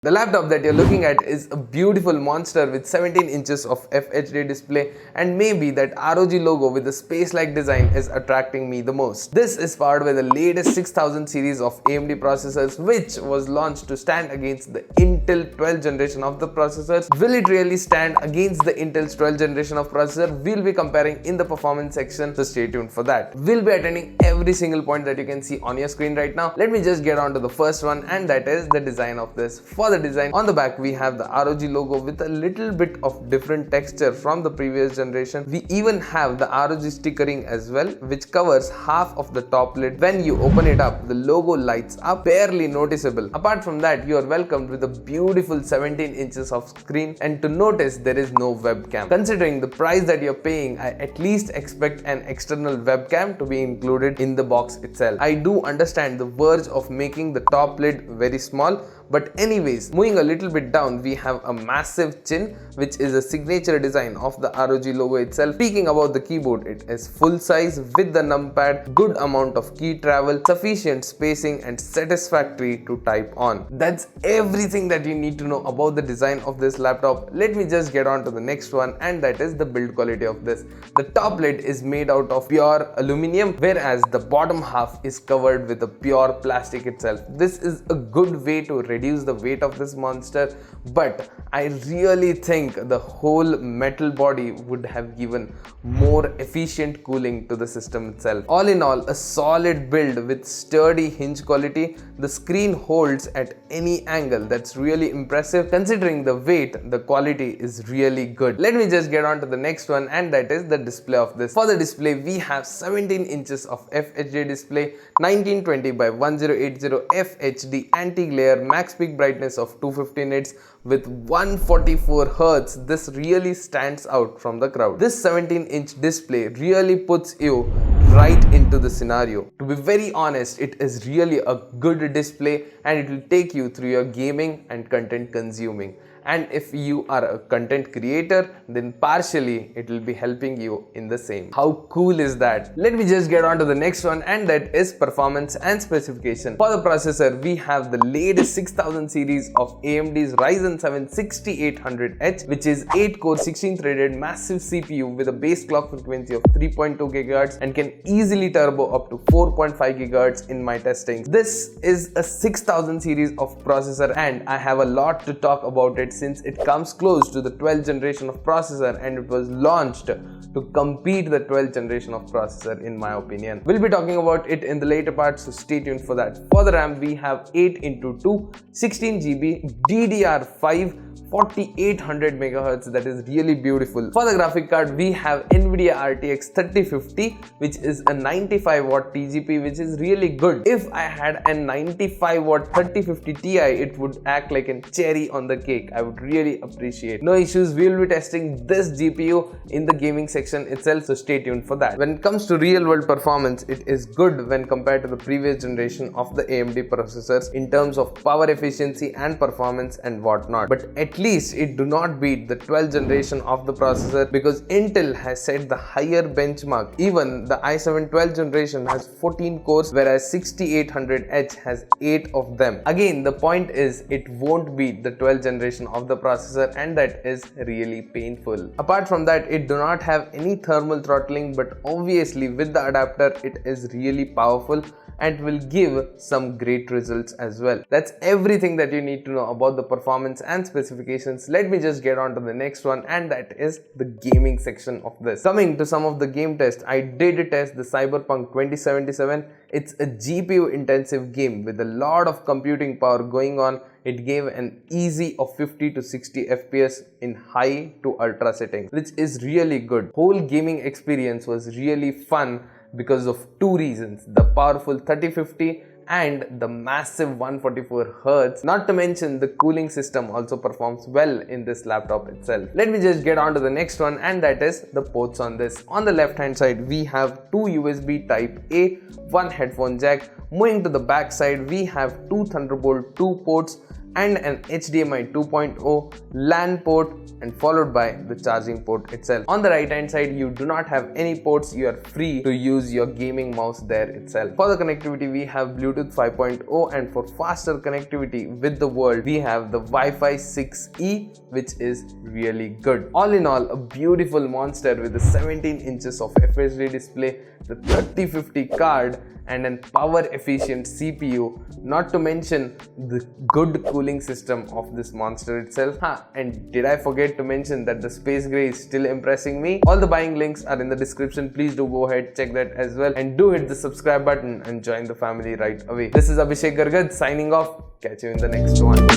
The laptop that you're looking at is a beautiful monster with 17 inches of FHD display, and maybe that ROG logo with the space-like design is attracting me the most. This is powered by the latest 6000 series of AMD processors, which was launched to stand against the Intel 12th generation of the processors. Will it really stand against the Intel's 12th generation of processor? We'll be comparing in the performance section, so stay tuned for that. We'll be attending every single point that you can see on your screen right now. Let me just get on to the first one, and that is the design of this. For the design, on the back we have the ROG logo with a little bit of different texture from the previous generation. We even have the ROG stickering as well, which covers half of the top lid. When you open it up, the logo lights up, barely noticeable. Apart from that, you are welcomed with a beautiful 17 inches of screen, and to notice there is no webcam. Considering the price that you're paying, I at least expect an external webcam to be included in the box itself. I do understand the verge of making the top lid very small, but anyways, moving a little bit down, we have a massive chin, which is a signature design of the ROG logo itself. Speaking about the keyboard, it is full size with the numpad, good amount of key travel, sufficient spacing, and satisfactory to type on. That's everything that you need to know about the design of this laptop. Let me just get on to the next one, and that is the build quality of this. The top lid is made out of pure aluminum, whereas the bottom half is covered with a pure plastic itself. This is a good way to reduce the weight of this monster, but I really think the whole metal body would have given more efficient cooling to the system itself. All in all, a solid build with sturdy hinge quality. The screen holds at any angle. That's really impressive. Considering the weight, the quality is really good. Let me just get on to the next one, and that is the display of this. For the display, we have 17 inches of FHD display, 1920 by 1080 FHD anti-glare, max peak brightness of 250 nits with 144 Hz. This really stands out from the crowd. This 17-inch display really puts you right into the scenario. To be very honest, it is really a good display, and it will take you through your gaming and content consuming. And if you are a content creator, then partially it will be helping you in the same. How cool is that? Let me just get on to the next one, and that is performance and specification. For the processor, we have the latest 6000 series of AMD's Ryzen 7 6800H, which is 8-core 16-threaded massive CPU with a base clock frequency of 3.2 GHz and can easily turbo up to 4.5 GHz in my testing. This is a 6000 series of processor, and I have a lot to talk about it since it comes close to the 12th generation of processor, and it was launched to compete the 12th generation of processor in my opinion. We'll be talking about it in the later part, so stay tuned for that. For the RAM, we have 8x2 16 GB DDR5 4800 MHz. That is really beautiful. For the graphic card, we have NVIDIA RTX3050, which is a 95 watt TGP, which is really good. If I had a 95 watt 3050 Ti, it would act like a cherry on the cake. I would really appreciate. No issues, we will be testing this GPU in the gaming section itself, so stay tuned for that. When it comes to real world performance, it is good when compared to the previous generation of the AMD processors in terms of power efficiency and performance and whatnot. But at least it do not beat the 12th generation of the processor, because Intel has set the higher benchmark. Even the i7 12th generation has 14 cores, whereas 6800H has 8 of them. Again, the point is it won't beat the 12th generation of the processor, and that is really painful. Apart from that, it do not have any thermal throttling, but obviously with the adapter it is really powerful and will give some great results as well. That's everything that you need to know about the performance and specifications. Let me just get on to the next one, and that is the gaming section of this. Coming to some of the game tests, I did test the Cyberpunk 2077. It's a GPU intensive game with a lot of computing power going on. It gave an easy of 50 to 60 FPS in high to ultra settings, which is really good. Whole gaming experience was really fun because of two reasons: the powerful 3050 and the massive 144 Hz. Not to mention the cooling system also performs well in this laptop itself. Let me just get on to the next one, and that is the ports on this. On the left hand side, we have two USB type A, one headphone jack. Moving to the back side, we have two Thunderbolt 2 ports, and an HDMI 2.0 LAN port, and followed by the charging port itself. On the right hand side, you do not have any ports. You are free to use your gaming mouse there itself. For the connectivity, we have Bluetooth 5.0, and for faster connectivity with the world, we have the Wi-Fi 6E, which is really good. All in all, a beautiful monster with the 17 inches of FHD display, the 3050 card, and a power efficient CPU, not to mention the good cooling system of this monster itself. And did I forget to mention that the space gray is still impressing me? All the buying links are in the description. Please do go ahead, check that as well, and do hit the subscribe button and join the family right away. This is Abhishek Gargad signing off. Catch you in the next one.